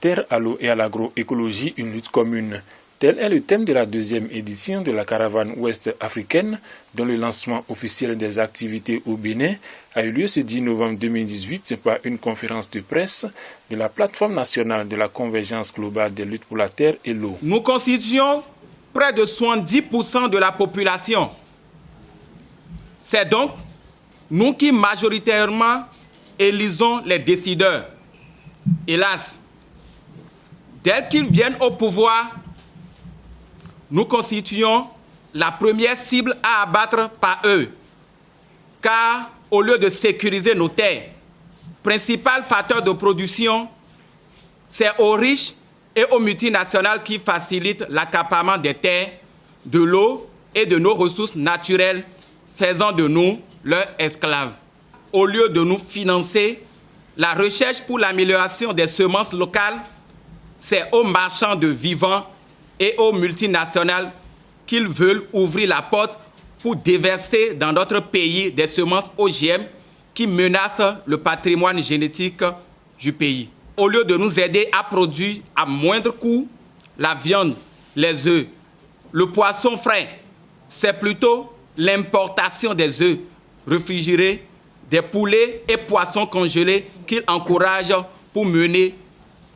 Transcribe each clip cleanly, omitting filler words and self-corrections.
terre, à l'eau et à l'agroécologie, une lutte commune. Tel est le thème de la deuxième édition de la caravane ouest africaine, dont le lancement officiel des activités au Bénin a eu lieu ce 10 novembre 2018 par une conférence de presse de la plateforme nationale de la convergence globale des luttes pour la terre et l'eau. Nous constituons près de 70% de la population. C'est donc nous qui majoritairement élisons les décideurs. Hélas, dès qu'ils viennent au pouvoir, nous constituons la première cible à abattre par eux. Car au lieu de sécuriser nos terres, principal facteur de production, c'est aux riches et aux multinationales qui facilitent l'accaparement des terres, de l'eau et de nos ressources naturelles, faisant de nous leurs esclaves. Au lieu de nous financer la recherche pour l'amélioration des semences locales, c'est aux marchands de vivants et aux multinationales qu'ils veulent ouvrir la porte pour déverser dans notre pays des semences OGM qui menacent le patrimoine génétique du pays. Au lieu de nous aider à produire à moindre coût la viande, les œufs, le poisson frais, c'est plutôt l'importation des œufs réfrigérés, des poulets et poissons congelés qu'ils encouragent pour mener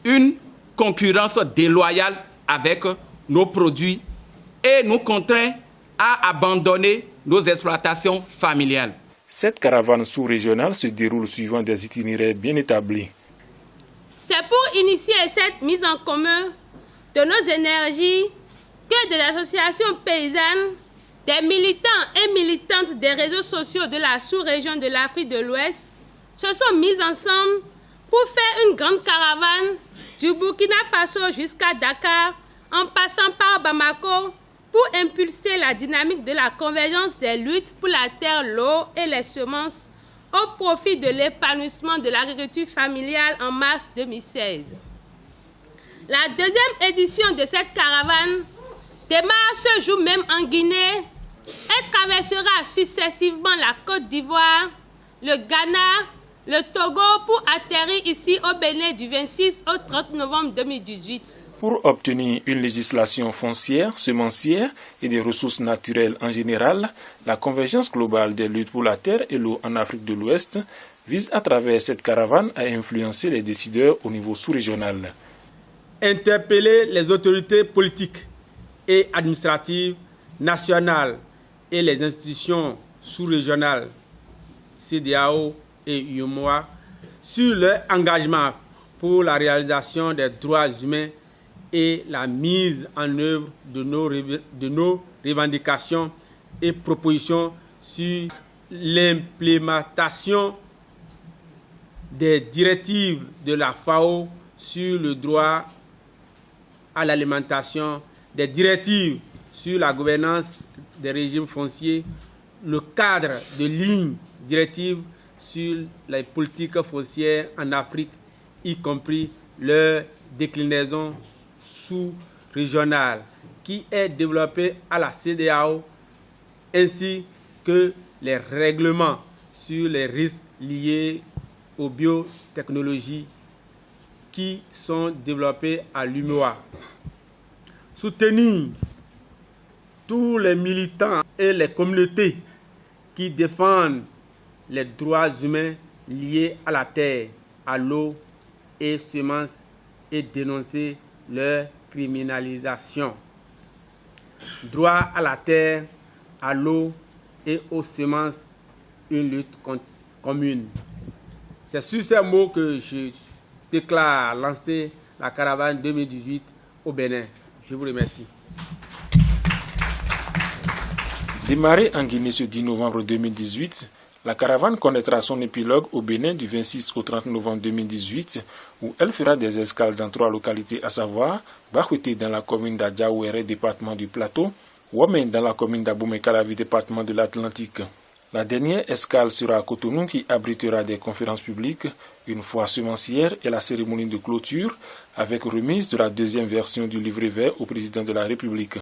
une concurrence déloyale avec nos produits et nous contraint à abandonner nos exploitations familiales. Cette caravane sous-régionale se déroule suivant des itinéraires bien établis. C'est pour initier cette mise en commun de nos énergies que des associations paysannes, des militants et militantes des réseaux sociaux de la sous-région de l'Afrique de l'Ouest se sont mis ensemble pour faire une grande caravane du Burkina Faso jusqu'à Dakar, en passant par Bamako, pour impulser la dynamique de la convergence des luttes pour la terre, l'eau et les semences au profit de l'épanouissement de l'agriculture familiale en mars 2016. La deuxième édition de cette caravane démarre ce jour même en Guinée et traversera successivement la Côte d'Ivoire, le Ghana, le Togo pour atterrir ici au Bénin du 26 au 30 novembre 2018. Pour obtenir une législation foncière, semencière et des ressources naturelles en général, la convergence globale des luttes pour la terre et l'eau en Afrique de l'Ouest vise à travers cette caravane à influencer les décideurs au niveau sous-régional. Interpeller les autorités politiques et administratives nationales et les institutions sous-régionales, CEDEAO et UEMOA, sur leur engagement pour la réalisation des droits humains et la mise en œuvre de nos revendications et propositions sur l'implémentation des directives de la FAO sur le droit à l'alimentation, des directives sur la gouvernance des régimes fonciers, le cadre de lignes directives sur les politiques foncières en Afrique, y compris leur déclinaison sous-régionale qui est développée à la CEDEAO, ainsi que les règlements sur les risques liés aux biotechnologies qui sont développés à l'UEMOA. Soutenir tous les militants et les communautés qui défendent les droits humains liés à la terre, à l'eau et semences et dénoncer leur criminalisation. Droit à la terre, à l'eau et aux semences, une lutte commune. C'est sur ces mots que je déclare lancer la caravane 2018 au Bénin. Je vous remercie. Démarrée en Guinée ce 10 novembre 2018, la caravane connaîtra son épilogue au Bénin du 26 au 30 novembre 2018, où elle fera des escales dans 3 localités, à savoir Bakhouté dans la commune d'Adjaouéré, département du Plateau, Ouamé dans la commune d'Aboumey-Calavi, département de l'Atlantique. La dernière escale sera à Cotonou qui abritera des conférences publiques, une foire semencière et la cérémonie de clôture avec remise de la deuxième version du livret vert au président de la République.